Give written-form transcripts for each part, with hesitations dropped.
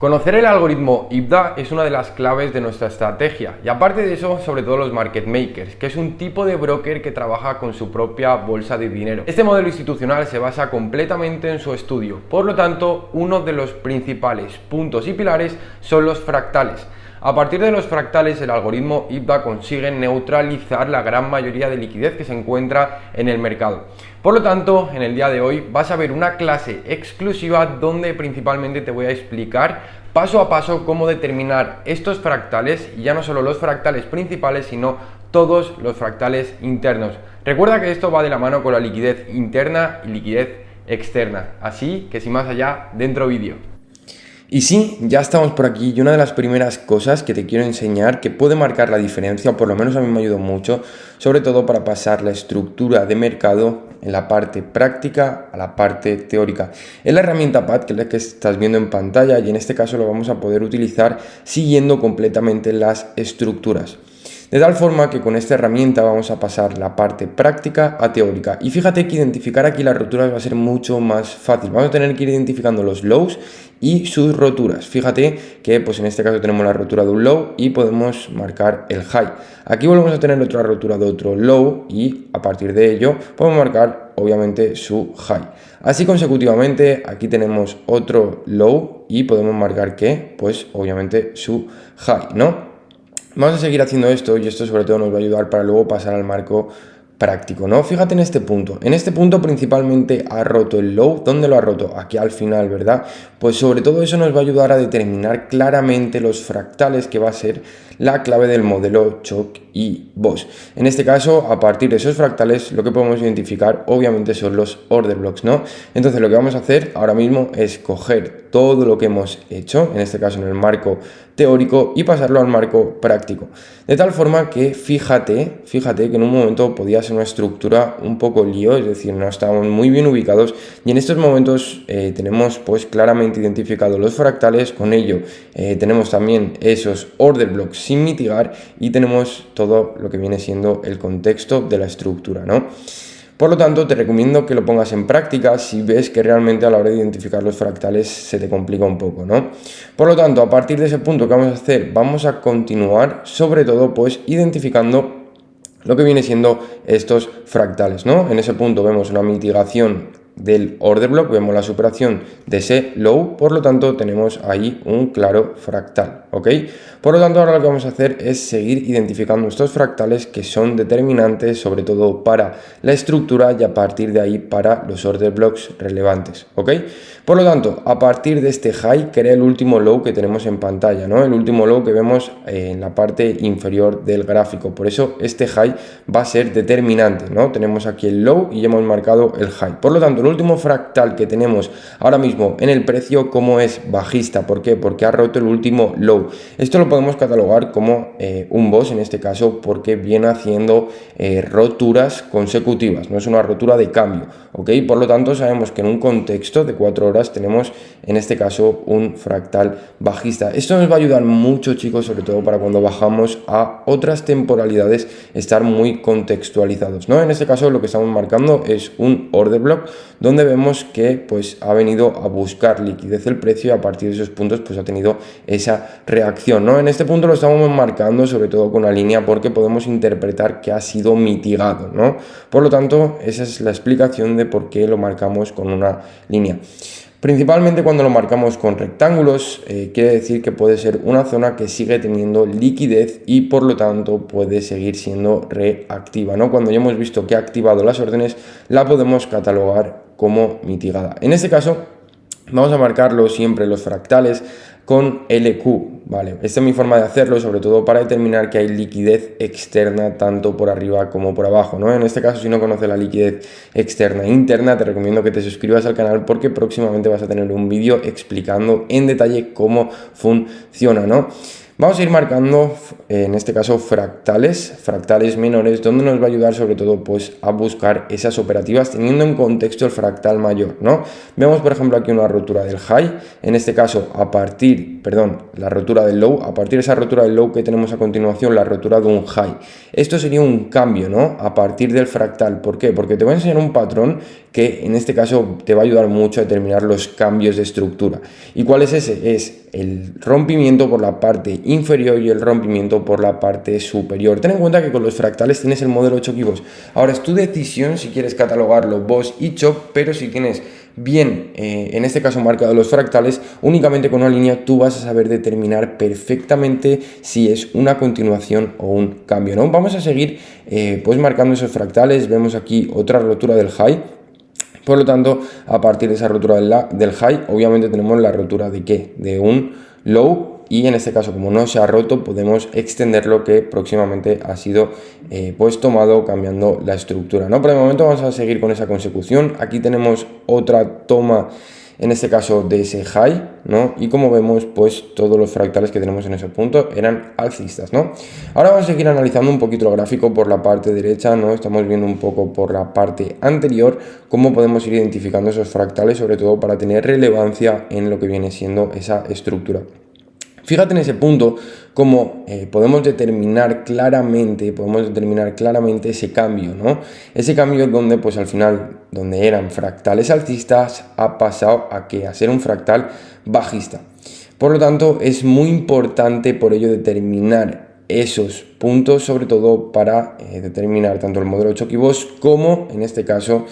Conocer el algoritmo IBDA es una de las claves de nuestra estrategia y aparte de eso, sobre todo los market makers, que es un tipo de broker que trabaja con su propia bolsa de dinero. Este modelo institucional se basa completamente en su estudio, por lo tanto, uno de los principales puntos y pilares son los fractales. A partir de los fractales, el algoritmo IBDA consigue neutralizar la gran mayoría de liquidez que se encuentra en el mercado. Por lo tanto, en el día de hoy vas a ver una clase exclusiva donde principalmente te voy a explicar paso a paso cómo determinar estos fractales, y ya no solo los fractales principales, sino todos los fractales internos. Recuerda que esto va de la mano con la liquidez interna y liquidez externa, así que sin más allá, dentro vídeo. Y sí, ya estamos por aquí y una de las primeras cosas que te quiero enseñar que puede marcar la diferencia, o por lo menos a mí me ayudó mucho, sobre todo para pasar la estructura de mercado en la parte práctica a la parte teórica. Es la herramienta PAD, que es la que estás viendo en pantalla, y en este caso lo vamos a poder utilizar siguiendo completamente las estructuras. De tal forma que con esta herramienta vamos a pasar la parte práctica a teórica. Y fíjate que identificar aquí las roturas va a ser mucho más fácil. Vamos a tener que ir identificando los lows y sus roturas. Fíjate que pues en este caso tenemos la rotura de un low y podemos marcar el high. Aquí volvemos a tener otra rotura de otro low y a partir de ello podemos marcar obviamente su high. Así consecutivamente, aquí tenemos otro low y podemos marcar que pues obviamente su high, ¿no? Vamos a seguir haciendo esto y esto sobre todo nos va a ayudar para luego pasar al marco práctico, ¿no? Fíjate en este punto. En este punto principalmente ha roto el low. ¿Dónde lo ha roto? Aquí al final, ¿verdad? Pues sobre todo eso nos va a ayudar a determinar claramente los fractales, que va a ser la clave del modelo Choc y Boss. En este caso, a partir de esos fractales, lo que podemos identificar obviamente son los order blocks, ¿no? Entonces lo que vamos a hacer ahora mismo es coger todo lo que hemos hecho, en este caso en el marco teórico, y pasarlo al marco práctico. De tal forma que fíjate que en un momento podía ser una estructura un poco lío, es decir, no estábamos muy bien ubicados, y en estos momentos tenemos pues claramente identificados los fractales. Con ello tenemos también esos order blocks sin mitigar y tenemos todo lo que viene siendo el contexto de la estructura, ¿no? Por lo tanto, te recomiendo que lo pongas en práctica si ves que realmente a la hora de identificar los fractales se te complica un poco, ¿no? Por lo tanto, a partir de ese punto que vamos a hacer, vamos a continuar sobre todo pues identificando lo que viene siendo estos fractales, ¿no? En ese punto vemos una mitigación del order block, vemos la superación de ese low, por lo tanto tenemos ahí un claro fractal, ¿ok? Por lo tanto, ahora lo que vamos a hacer es seguir identificando estos fractales que son determinantes sobre todo para la estructura y a partir de ahí para los order blocks relevantes, ¿ok? Por lo tanto, a partir de este high, que era el último low que tenemos en pantalla, ¿no? El último low que vemos en la parte inferior del gráfico, por eso este high va a ser determinante, ¿no? Tenemos aquí el low y ya hemos marcado el high. Por lo tanto, el último fractal que tenemos ahora mismo en el precio, como es bajista. ¿Por qué? Porque ha roto el último low. Esto lo podemos catalogar como un boss en este caso, porque viene haciendo roturas consecutivas, no es una rotura de cambio, ¿ok? Por lo tanto, sabemos que en un contexto de 4 horas tenemos en este caso un fractal bajista. Esto nos va a ayudar mucho, chicos, sobre todo para cuando bajamos a otras temporalidades, estar muy contextualizados, ¿no? En este caso lo que estamos marcando es un order block donde vemos que pues ha venido a buscar liquidez el precio y a partir de esos puntos pues ha tenido esa reacción, ¿no? En este punto lo estamos marcando sobre todo con la línea porque podemos interpretar que ha sido mitigado, ¿no? Por lo tanto, esa es la explicación de por qué lo marcamos con una línea. Principalmente cuando lo marcamos con rectángulos, quiere decir que puede ser una zona que sigue teniendo liquidez y por lo tanto puede seguir siendo reactiva, ¿no? Cuando ya hemos visto que ha activado las órdenes, la podemos catalogar como mitigada. En este caso, vamos a marcarlo siempre los fractales con LQ, ¿vale? Esta es mi forma de hacerlo, sobre todo para determinar que hay liquidez externa tanto por arriba como por abajo, ¿no? En este caso, si no conoces la liquidez externa e interna, te recomiendo que te suscribas al canal porque próximamente vas a tener un vídeo explicando en detalle cómo funciona, ¿no? Vamos a ir marcando, en este caso, fractales menores, donde nos va a ayudar sobre todo pues a buscar esas operativas teniendo en contexto el fractal mayor, ¿no? Vemos, por ejemplo, aquí una rotura del high, en este caso, a partir perdón, la rotura del low, a partir de esa rotura del low que tenemos a continuación, la rotura de un high. Esto sería un cambio, ¿no? A partir del fractal. ¿Por qué? Porque te voy a enseñar un patrón que en este caso te va a ayudar mucho a determinar los cambios de estructura. ¿Y cuál es ese? Es el rompimiento por la parte inferior y el rompimiento por la parte superior. Ten en cuenta que con los fractales tienes el modelo Choki Boss. Ahora es tu decisión si quieres catalogarlo Boss y Chop, pero si tienes bien, en este caso marcado los fractales, únicamente con una línea tú vas a saber determinar perfectamente si es una continuación o un cambio, ¿no? Vamos a seguir pues marcando esos fractales. Vemos aquí otra rotura del high. Por lo tanto, a partir de esa rotura del high, obviamente tenemos la rotura de ¿qué? De un low, y en este caso, como no se ha roto, podemos extender lo que próximamente ha sido pues tomado, cambiando la estructura, ¿no? Por el momento vamos a seguir con esa consecución. Aquí tenemos otra toma, en este caso de ese high, ¿no? Y como vemos, pues todos los fractales que tenemos en ese punto eran alcistas, ¿no? Ahora vamos a seguir analizando un poquito el gráfico por la parte derecha, ¿no? Estamos viendo un poco por la parte anterior cómo podemos ir identificando esos fractales, sobre todo para tener relevancia en lo que viene siendo esa estructura. Fíjate en ese punto cómo podemos determinar claramente ese cambio, ¿no? Ese cambio donde pues al final, donde eran fractales alcistas, ha pasado a ser un fractal bajista. Por lo tanto, es muy importante por ello determinar esos puntos, sobre todo para determinar tanto el modelo Choki Boss como en este caso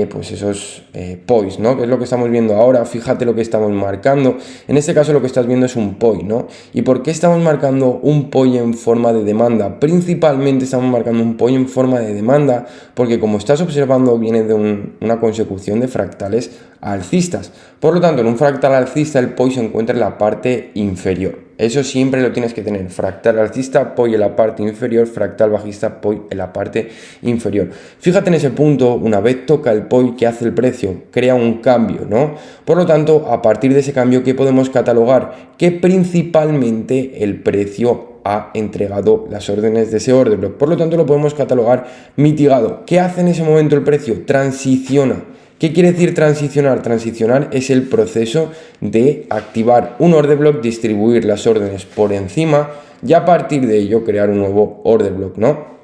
pues esos POIs, ¿no? Que es lo que estamos viendo ahora. Fíjate lo que estamos marcando. En este caso lo que estás viendo es un POI, ¿no? ¿Y por qué estamos marcando un POI en forma de demanda? Principalmente estamos marcando un POI en forma de demanda porque, como estás observando, viene de una consecución de fractales alcistas. Por lo tanto, en un fractal alcista el POI se encuentra en la parte inferior. Eso siempre lo tienes que tener: fractal alcista, POI en la parte inferior; fractal bajista, POI en la parte inferior. Fíjate en ese punto, una vez toca el POI, ¿qué hace el precio? Crea un cambio, ¿no? Por lo tanto, a partir de ese cambio, ¿qué podemos catalogar? Que principalmente el precio ha entregado las órdenes de ese order block. Por lo tanto, lo podemos catalogar mitigado. ¿Qué hace en ese momento el precio? Transiciona. ¿Qué quiere decir transicionar? Transicionar es el proceso de activar un order block, distribuir las órdenes por encima y a partir de ello crear un nuevo order block, ¿no?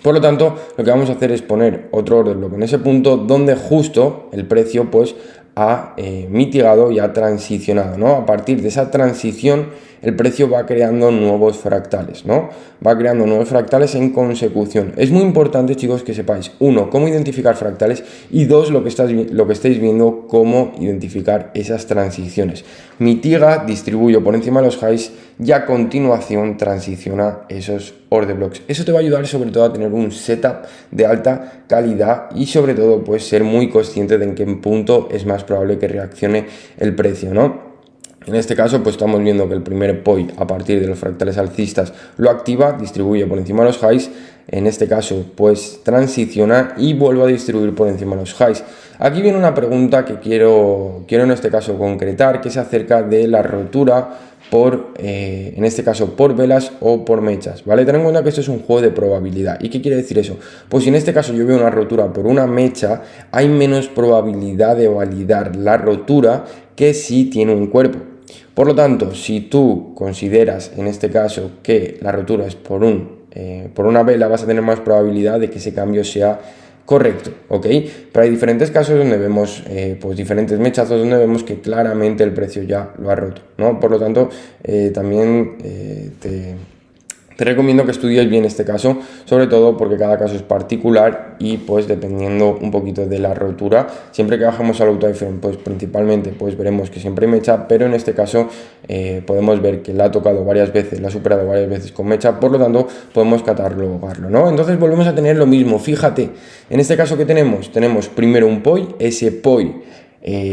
Por lo tanto, lo que vamos a hacer es poner otro order block en ese punto donde justo el precio pues ha mitigado y ha transicionado, ¿no? A partir de esa transición el precio va creando nuevos fractales, ¿no? Va creando nuevos fractales en consecución. Es muy importante, chicos, que sepáis, uno, cómo identificar fractales, y dos, lo que estáis viendo, cómo identificar esas transiciones. Mitiga, distribuyo por encima de los highs y a continuación transiciona esos order blocks. Eso te va a ayudar sobre todo a tener un setup de alta calidad y sobre todo pues ser muy consciente de en qué punto es más probable que reaccione el precio, ¿no? En este caso, pues estamos viendo que el primer POI a partir de los fractales alcistas lo activa, distribuye por encima de los highs. En este caso, pues transiciona y vuelve a distribuir por encima de los highs. Aquí viene una pregunta que quiero en este caso concretar, que es acerca de la rotura en este caso por velas o por mechas, ¿vale? Ten en cuenta que esto es un juego de probabilidad. ¿Y qué quiere decir eso? Pues si en este caso yo veo una rotura por una mecha, hay menos probabilidad de validar la rotura que si tiene un cuerpo. Por lo tanto, si tú consideras en este caso que la rotura es por una vela, vas a tener más probabilidad de que ese cambio sea correcto, ¿ok? Pero hay diferentes casos donde vemos pues diferentes mechazos donde vemos que claramente el precio ya lo ha roto, ¿no? Por lo tanto, también te recomiendo que estudies bien este caso, sobre todo porque cada caso es particular y pues dependiendo un poquito de la rotura, siempre que bajamos al auto-iframe, pues principalmente pues veremos que siempre hay mecha, pero en este caso podemos ver que la ha tocado varias veces, la ha superado varias veces con mecha, por lo tanto podemos catalogarlo, ¿no? Entonces volvemos a tener lo mismo. Fíjate, en este caso que tenemos primero un POI, ese POI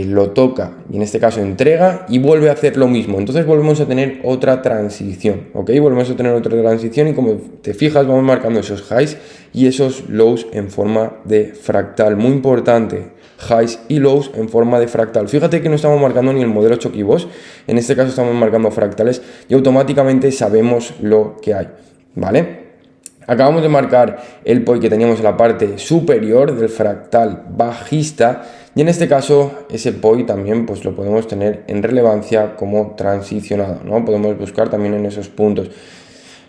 lo toca y en este caso entrega y vuelve a hacer lo mismo. Entonces volvemos a tener otra transición, ¿ok? Volvemos a tener otra transición y como te fijas vamos marcando esos highs y esos lows en forma de fractal. Muy importante, highs y lows en forma de fractal. Fíjate que no estamos marcando ni el modelo Choki Boss, en este caso estamos marcando fractales y automáticamente sabemos lo que hay, ¿vale? Acabamos de marcar el POI que teníamos en la parte superior del fractal bajista y en este caso ese POI también pues lo podemos tener en relevancia como transicionado, ¿no? Podemos buscar también en esos puntos.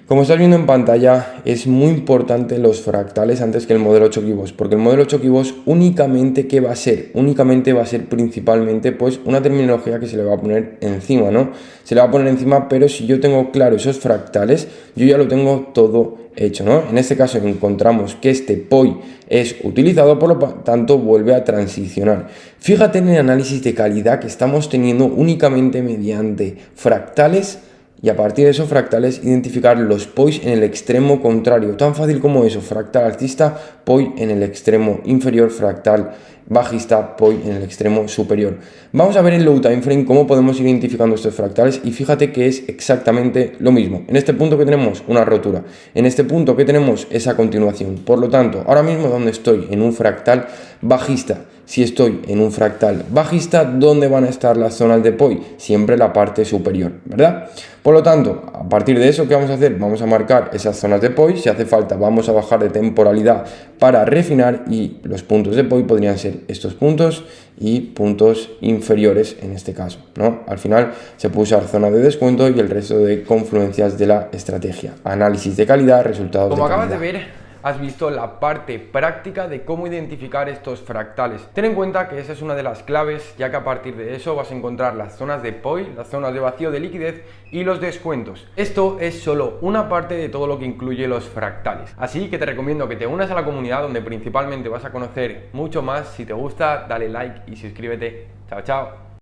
Como estás viendo en pantalla, es muy importante los fractales antes que el modelo Choquibos, porque el modelo Choquibos únicamente, ¿qué va a ser? Únicamente va a ser principalmente pues una terminología que se le va a poner encima, ¿no? Se le va a poner encima, pero si yo tengo claro esos fractales, yo ya lo tengo todo hecho, ¿no? En este caso encontramos que este POI es utilizado, por lo tanto vuelve a transicionar. Fíjate en el análisis de calidad que estamos teniendo únicamente mediante fractales y a partir de esos fractales identificar los POIs en el extremo contrario. Tan fácil como eso, fractal alcista, POI en el extremo inferior, fractal bajista, POI en el extremo superior. Vamos a ver en low time frame cómo podemos ir identificando estos fractales y fíjate que es exactamente lo mismo. En este punto que tenemos una rotura, en este punto que tenemos esa continuación. Por lo tanto, ahora mismo donde estoy en un fractal bajista, si estoy en un fractal bajista, ¿dónde van a estar las zonas de POI? Siempre la parte superior, ¿verdad? Por lo tanto, a partir de eso, ¿qué vamos a hacer? Vamos a marcar esas zonas de POI, si hace falta vamos a bajar de temporalidad para refinar y los puntos de POI podrían ser estos puntos y puntos inferiores en este caso, ¿no? Al final se puede usar zona de descuento y el resto de confluencias de la estrategia. Análisis de calidad, resultados de calidad. Como acabas de ver, has visto la parte práctica de cómo identificar estos fractales. Ten en cuenta que esa es una de las claves, ya que a partir de eso vas a encontrar las zonas de POI, las zonas de vacío de liquidez y los descuentos. Esto es solo una parte de todo lo que incluye los fractales. Así que te recomiendo que te unas a la comunidad donde principalmente vas a conocer mucho más. Si te gusta, dale like y suscríbete. Chao, chao.